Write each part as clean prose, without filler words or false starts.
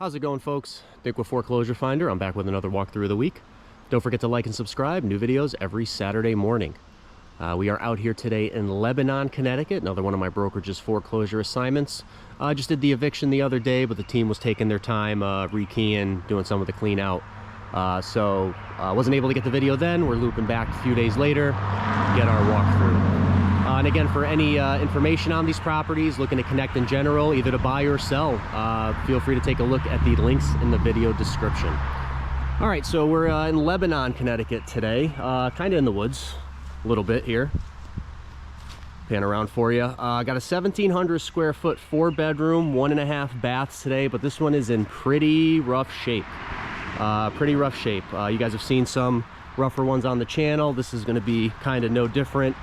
How's it going, folks? Dick with Foreclosure Finder. I'm back with another walkthrough of the week. Don't forget to like and subscribe. New videos every Saturday morning. We are out here today in Lebanon, Connecticut. Another one of my brokerage's foreclosure assignments. I just did the eviction the other day, but the team was taking their time rekeying, doing some of the clean out. So I wasn't able to get the video then. We're looping back a few days later, get our walkthrough. And again, for any information on these properties, looking to connect in general, either to buy or sell, feel free to take a look at the links in the video description. All right, so we're in Lebanon, Connecticut today, kind of in the woods a little bit here. Pan around for you. Got a 1,700 square foot, 4-bedroom, 1.5 baths today, but this one is in pretty rough shape. You guys have seen some rougher ones on the channel. This is going to be kind of no different.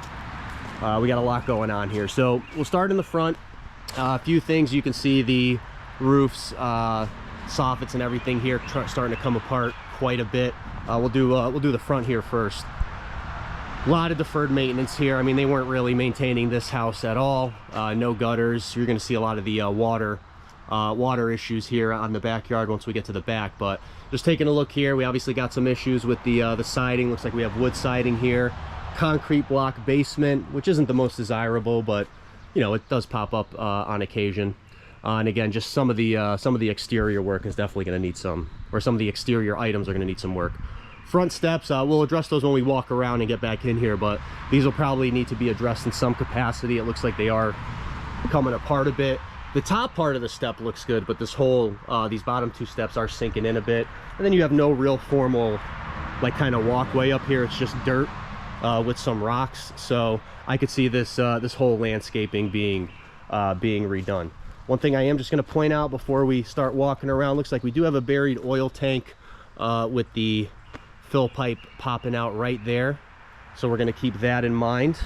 We got a lot going on here, so we'll start in the front. A few things you can see: the roofs, soffits, and everything here starting to come apart quite a bit. We'll do the front here first. A lot of deferred maintenance here. I mean, they weren't really maintaining this house at all. No gutters. You're going to see a lot of the water issues here on the backyard once we get to the back. But just taking a look here, we obviously got some issues with the siding. Looks like we have wood siding here. Concrete block basement, which isn't the most desirable, but you know, it does pop up on occasion. And again, just some of the exterior work is definitely going to need some, or some of the exterior items are going to need some work. Front steps, we'll address those when we walk around and get back in here, but these will probably need to be addressed in some capacity. It looks like they are coming apart a bit. The top part of the step looks good, but this whole these bottom two steps are sinking in a bit. And then you have no real formal like kind of walkway up here. It's just dirt with some rocks, so I could see this this whole landscaping being redone. One thing I am just going to point out before we start walking around, looks like we do have a buried oil tank with the fill pipe popping out right there, so we're going to keep that in mind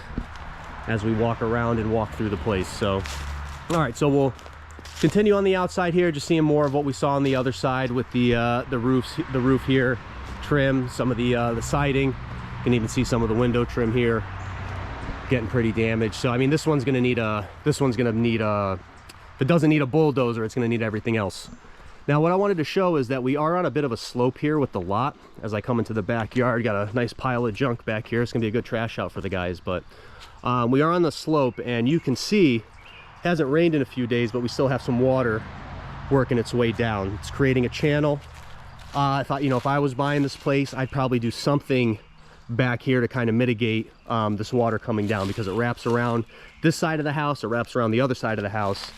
as we walk around and walk through the place. So all right, so we'll continue on the outside here, just seeing more of what we saw on the other side with the roof here, trim, some of the siding. You can even see some of the window trim here getting pretty damaged. So I mean, this one's gonna need a if it doesn't need a bulldozer, it's gonna need everything else. Now what I wanted to show is that we are on a bit of a slope here with the lot. As I come into the backyard, got a nice pile of junk back here. It's gonna be a good trash out for the guys, but we are on the slope, and you can see it hasn't rained in a few days, but we still have some water working its way down. It's creating a channel. If I was buying this place, I'd probably do something back here to kind of mitigate this water coming down, because it wraps around this side of the house, it wraps around the other side of the house,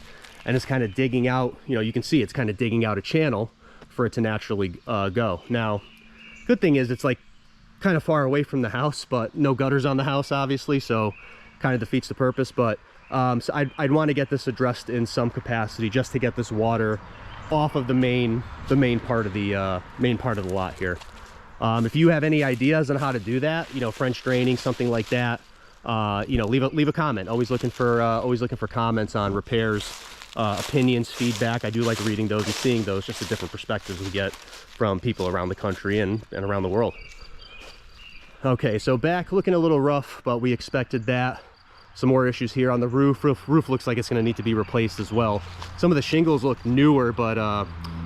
and it's kind of digging out, you can see it's kind of digging out a channel for it to naturally go. Now, good thing is it's like kind of far away from the house, but no gutters on the house, obviously, so kind of defeats the purpose. But so I'd want to get this addressed in some capacity, just to get this water off of the main part of the lot here. If you have any ideas on how to do that, French draining, something like that, leave a comment. Always looking for comments on repairs, opinions, feedback. I do like reading those and seeing those, just the different perspectives we get from people around the country and around the world. Okay, so back looking a little rough, but we expected that. Some more issues here on the roof. Roof looks like it's going to need to be replaced as well. Some of the shingles look newer, but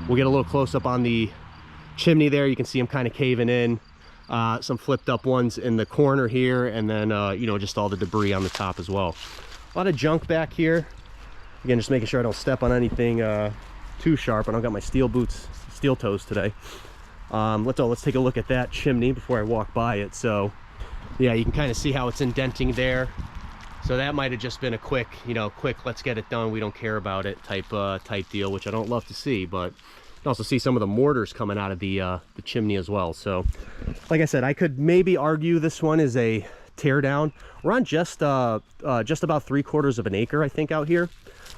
we'll get a little close up on the chimney there. You can see them kind of caving in. Some flipped up ones in the corner here, and then just all the debris on the top as well. A lot of junk back here. Again, just making sure I don't step on anything too sharp. I don't got my steel toes today. Let's take a look at that chimney before I walk by it. So yeah, you can kind of see how it's indenting there. So that might have just been a quick let's get it done, we don't care about it type deal, which I don't love to see. But you can also see some of the mortars coming out of the chimney as well. So like I said, I could maybe argue this one is a tear down. We're on just about 3/4 of an acre, I think, out here.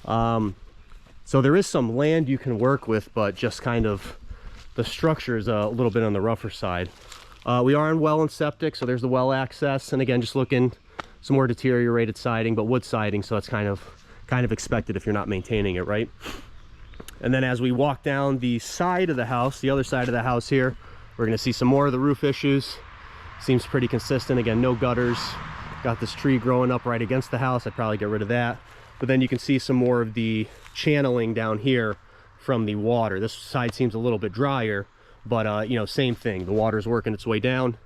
So there is some land you can work with, but just kind of the structure is a little bit on the rougher side. We are on well and septic, so there's the well access, and again, just looking some more deteriorated siding, but wood siding, so that's kind of expected if you're not maintaining it, right? And then as we walk down the side of the house, the other side of the house here, we're going to see some more of the roof issues. Seems pretty consistent. Again, no gutters. Got this tree growing up right against the house. I'd probably get rid of that. But then you can see some more of the channeling down here from the water. This side seems a little bit drier, but you know, same thing. The water's working its way down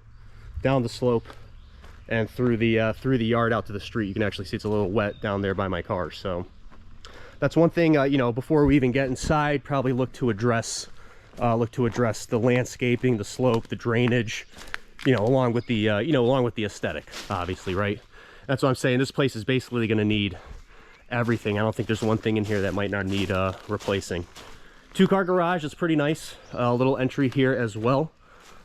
the slope and through the yard out to the street. You can actually see it's a little wet down there by my car. So that's one thing, you know, before we even get inside, probably look to address the landscaping, the slope, the drainage, you know, along with the along with the aesthetic, obviously, right? That's what I'm saying. This place is basically going to need everything. I don't think there's one thing in here that might not need replacing. 2-car garage is pretty nice. A little entry here as well.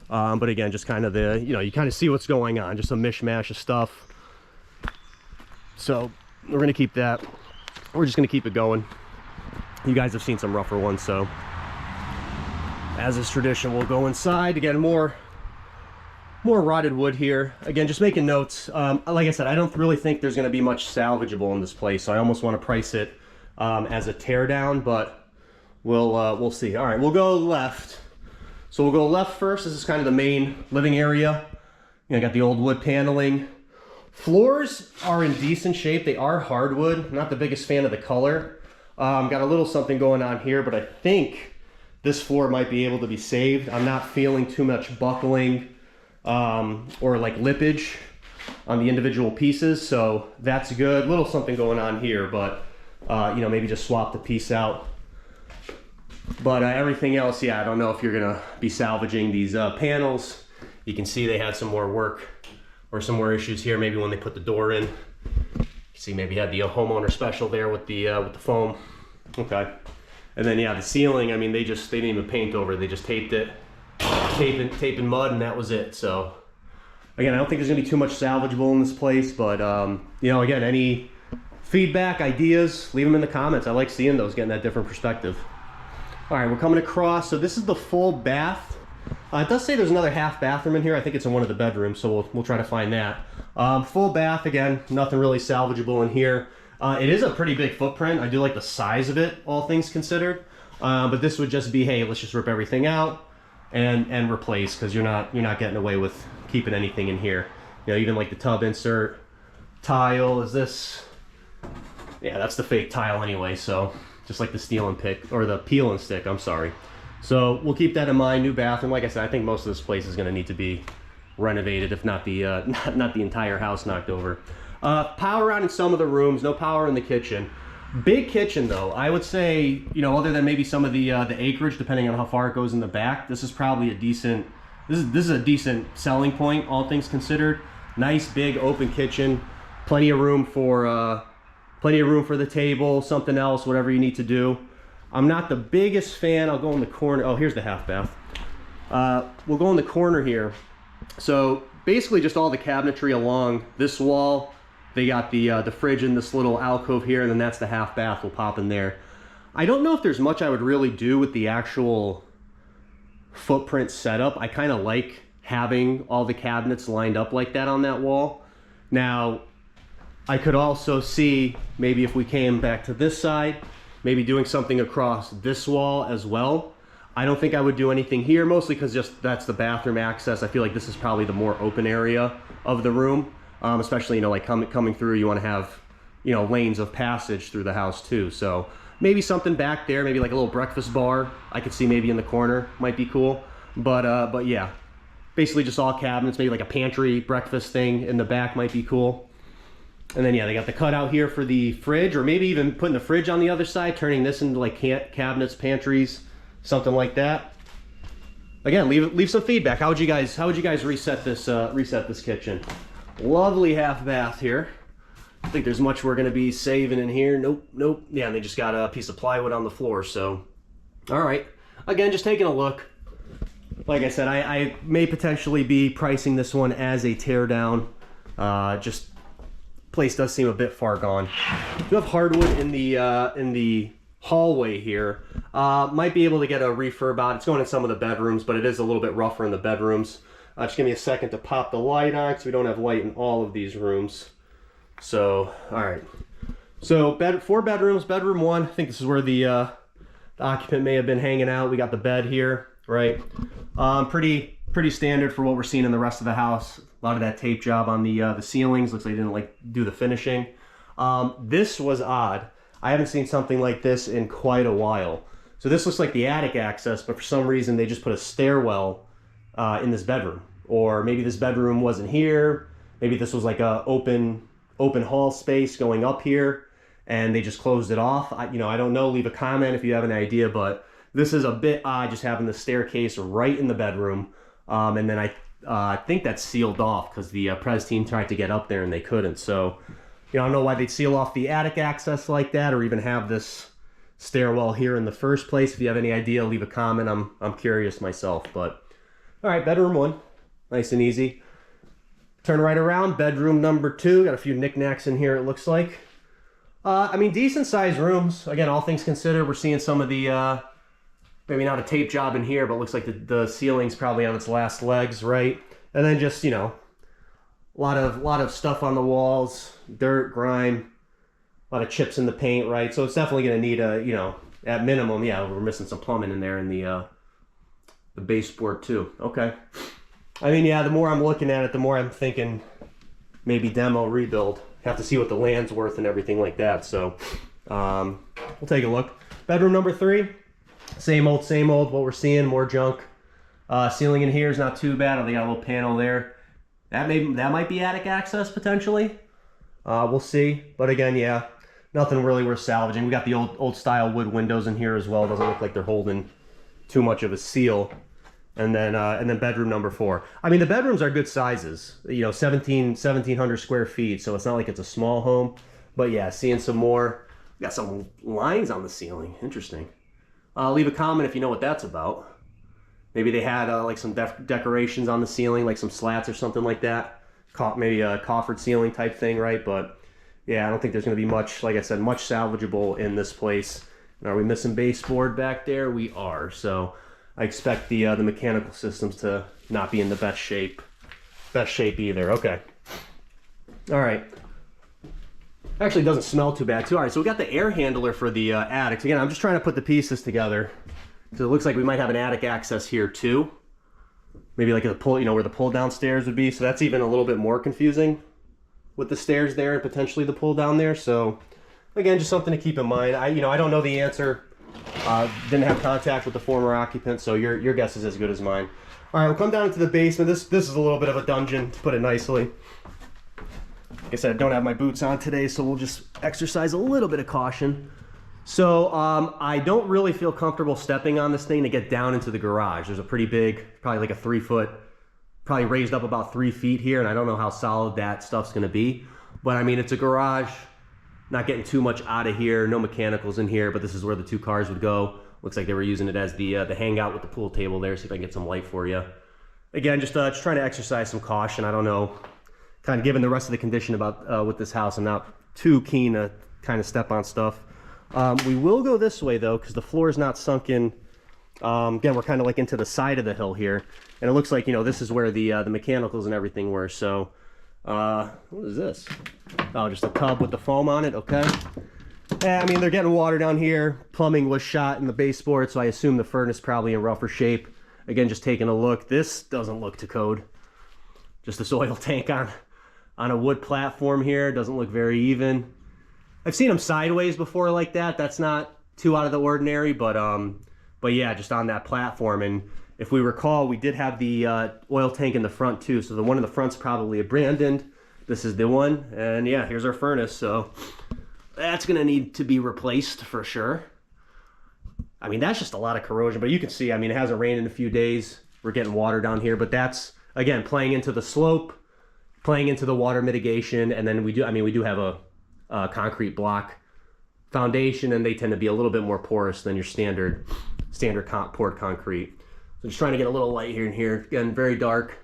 But again, just kind of you kind of see what's going on, just a mishmash of stuff. So we're going to keep that. We're just going to keep it going. You guys have seen some rougher ones, so as is tradition, we'll go inside to get more rotted wood here. Again, just making notes. Like I said, I don't really think there's going to be much salvageable in this place, so I almost want to price it as a tear down, but we'll see. All right, we'll go left. So we'll go left first. This is kind of the main living area. You know, got the old wood paneling. Floors are in decent shape. They are hardwood. I'm not the biggest fan of the color. Got a little something going on here, but I think this floor might be able to be saved. I'm not feeling too much buckling or like lippage on the individual pieces, so that's good. Little something going on here, but you know, maybe just swap the piece out. But everything else, yeah, I don't know if you're gonna be salvaging these panels. You can see they had some more work or some more issues here, maybe when they put the door in. You see, maybe had the homeowner special there with the foam. Okay, and then yeah, the ceiling. I mean, they didn't even paint over it. They just taped it, taping mud, and that was it. So again, I don't think there's gonna be too much salvageable in this place. But you know, again, any feedback, ideas, leave them in the comments. I like seeing those, getting that different perspective. All right, we're coming across. So this is the full bath. It does say there's another half bathroom in here. I think it's in one of the bedrooms, so we'll try to find that. Full bath, again, nothing really salvageable in here. It is a pretty big footprint. I do like the size of it, all things considered. But this would just be, hey, let's just rip everything out and replace, because you're not getting away with keeping anything in here. You know, even like the tub insert tile. Is this? Yeah, that's the fake tile anyway. So just like the steel and pick, or the peel and stick. I'm sorry. So we'll keep that in mind. New bathroom. Like I said, I think most of this place is going to need to be renovated, if not the not the entire house knocked over. Power out in some of the rooms. No power in the kitchen. Big kitchen though. I would say, you know, other than maybe some of the acreage, depending on how far it goes in the back, this is probably a decent. This is a decent selling point, all things considered. Nice big open kitchen. Plenty of room for the table, something else, whatever you need to do. I'm not the biggest fan. I'll go in the corner. Oh, here's the half bath. We'll go in the corner here. So basically just all the cabinetry along this wall. They got the fridge in this little alcove here, and then that's the half bath. We'll pop in there. I don't know if there's much I would really do with the actual footprint setup. I kind of like having all the cabinets lined up like that on that wall. Now, I could also see maybe if we came back to this side, maybe doing something across this wall as well. I don't think I would do anything here, mostly because just that's the bathroom access. I feel like this is probably the more open area of the room, especially, you know, like coming through, you want to have, you know, lanes of passage through the house too. So maybe something back there, maybe like a little breakfast bar. I could see maybe in the corner might be cool. But yeah, basically just all cabinets. Maybe like a pantry breakfast thing in the back might be cool. And then yeah, they got the cutout here for the fridge, or maybe even putting the fridge on the other side, turning this into like cabinets, pantries, something like that. Again, leave some feedback. How would you guys reset this kitchen? Lovely half bath here. I think there's much we're gonna be saving in here. Nope. Yeah, and they just got a piece of plywood on the floor. So, all right. Again, just taking a look. Like I said, I may potentially be pricing this one as a tear down. Just place does seem a bit far gone. We have hardwood in the hallway here. Might be able to get a refurb out. It's going in some of the bedrooms, but it is a little bit rougher in the bedrooms. Just give me a second to pop the light on, because we don't have light in all of these rooms. So, all right. So 4 bedrooms. Bedroom 1. I think this is where the occupant may have been hanging out. We got the bed here, right? Pretty standard for what we're seeing in the rest of the house. A lot of that tape job on the ceilings. Looks like they didn't do the finishing. This was odd. I haven't seen something like this in quite a while. So this looks like the attic access, but for some reason they just put a stairwell in this bedroom. Or maybe this bedroom wasn't here. Maybe this was like a open hall space going up here, and they just closed it off. I don't know. Leave a comment if you have an idea, but this is a bit odd, just having the staircase right in the bedroom. And then I think that's sealed off because the Pres team tried to get up there and they couldn't. So, I don't know why they'd seal off the attic access like that, or even have this stairwell here in the first place. If you have any idea, leave a comment. I'm curious myself. But all right, bedroom 1, nice and easy. Turn right around, bedroom number 2. Got a few knickknacks in here, it looks like. I mean, decent sized rooms. Again, all things considered, we're seeing some of the, maybe not a tape job in here, but it looks like the ceiling's probably on its last legs, right? And then just, a lot of stuff on the walls, dirt, grime, a lot of chips in the paint, right? So it's definitely going to need a, at minimum, yeah, we're missing some plumbing in there in the baseboard too. Okay. I mean, yeah, the more I'm looking at it, the more I'm thinking maybe demo, rebuild. Have to see what the land's worth and everything like that. So we'll take a look. Bedroom number 3, same old, what we're seeing, more junk. Ceiling in here is not too bad. They got a little panel there. That might be attic access potentially. We'll see. But again, yeah, nothing really worth salvaging. We got the old style wood windows in here as well. Doesn't look like they're holding too much of a seal. And then bedroom number 4. I mean, the bedrooms are good sizes, 1700 square feet. So it's not like it's a small home, but yeah, seeing some more. Got some lines on the ceiling. Interesting. Leave a comment if you know what that's about. Maybe they had like some decorations on the ceiling, like some slats or something like that. Maybe a coffered ceiling type thing, right? But yeah, I don't think there's going to be much, like I said, much salvageable in this place. And are we missing baseboard back there? We are. So I expect the mechanical systems to not be in the best shape either. Okay. All right. Actually, it doesn't smell too bad too. All right, so we got the air handler for the attics. Again, I'm just trying to put the pieces together. So it looks like we might have an attic access here too. Maybe like a pull, where the pull down stairs would be. So that's even a little bit more confusing with the stairs there and potentially the pull down there. So again, just something to keep in mind. I don't know the answer. Didn't have contact with the former occupant, so your guess is as good as mine. All right, we'll come down into the basement. This is a little bit of a dungeon, to put it nicely. Like I said, I don't have my boots on today, so we'll just exercise a little bit of caution. So I don't really feel comfortable stepping on this thing to get down into the garage. There's a pretty big, probably like a 3 foot, probably raised up about 3 feet here, and I don't know how solid that stuff's gonna be. But I mean, it's a garage. Not getting too much out of here, no mechanicals in here, but this is where the 2 cars would go. Looks like they were using it as the hangout with the pool table there. See if I can get some light for you. Again, just trying to exercise some caution. I don't know, kind of given the rest of the condition about with this house, I'm not too keen to kind of step on stuff. We will go this way though, because the floor is not sunken. Again, we're kind of like into the side of the hill here, and it looks like this is where the mechanicals and everything were. So. What is this? Oh, just a tub with the foam on it. Okay. Yeah, I mean, they're getting water down here. Plumbing was shot in the baseboard, so I assume the furnace probably in rougher shape. Again, just taking a look. This doesn't look to code. Just this oil tank on a wood platform here. Doesn't look very even. I've seen them sideways before like that. That's not too out of the ordinary, but yeah, just on that platform. And if we recall, we did have the oil tank in the front too, so the one in the front's probably abandoned. This is the one, and yeah, here's our furnace, so that's gonna need to be replaced for sure. I mean, that's just a lot of corrosion, but you can see, I mean, it hasn't rained in a few days. We're getting water down here, but that's, again, playing into the slope, playing into the water mitigation, and then we do have a concrete block foundation, and they tend to be a little bit more porous than your standard poured concrete. So just trying to get a little light here and here. Again, very dark.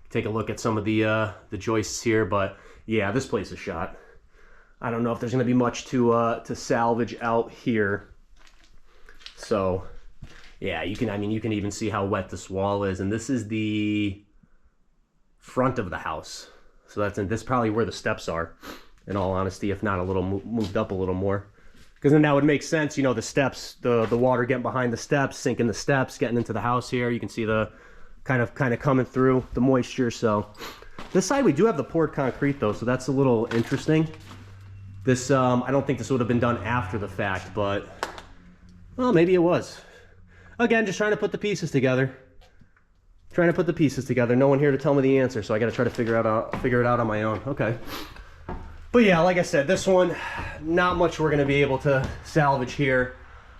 Take a look at some of the joists here, but yeah, this place is shot. I don't know if there's going to be much to salvage out here. So yeah, you can even see how wet this wall is, and this is the front of the house. So this is probably where the steps are, in all honesty, if not a little moved up a little more. Because then that would make sense, the steps, the water getting behind the steps, sinking the steps, getting into the house here. You can see the kind of coming through the moisture. So this side we do have the poured concrete though, so that's a little interesting. This I don't think this would have been done after the fact, but well, maybe it was. again, just trying to put the pieces together. Trying to put the pieces together. No one here to tell me the answer, so I got to try to figure it out on my own. Okay. But yeah, like I said, this one, not much we're going to be able to salvage here.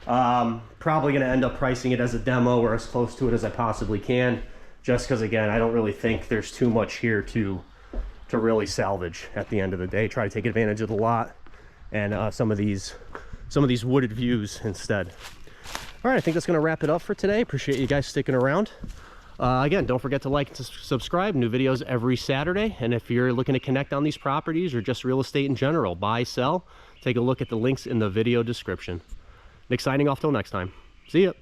Probably going to end up pricing it as a demo or as close to it as I possibly can, just because, again, I don't really think there's too much here to really salvage at the end of the day. Try to take advantage of the lot and some of these wooded views instead. All right, I think that's going to wrap it up for today. Appreciate you guys sticking around. Again, don't forget to like and subscribe. New videos every Saturday. And if you're looking to connect on these properties or just real estate in general, buy, sell, take a look at the links in the video description. Nick signing off till next time. See ya.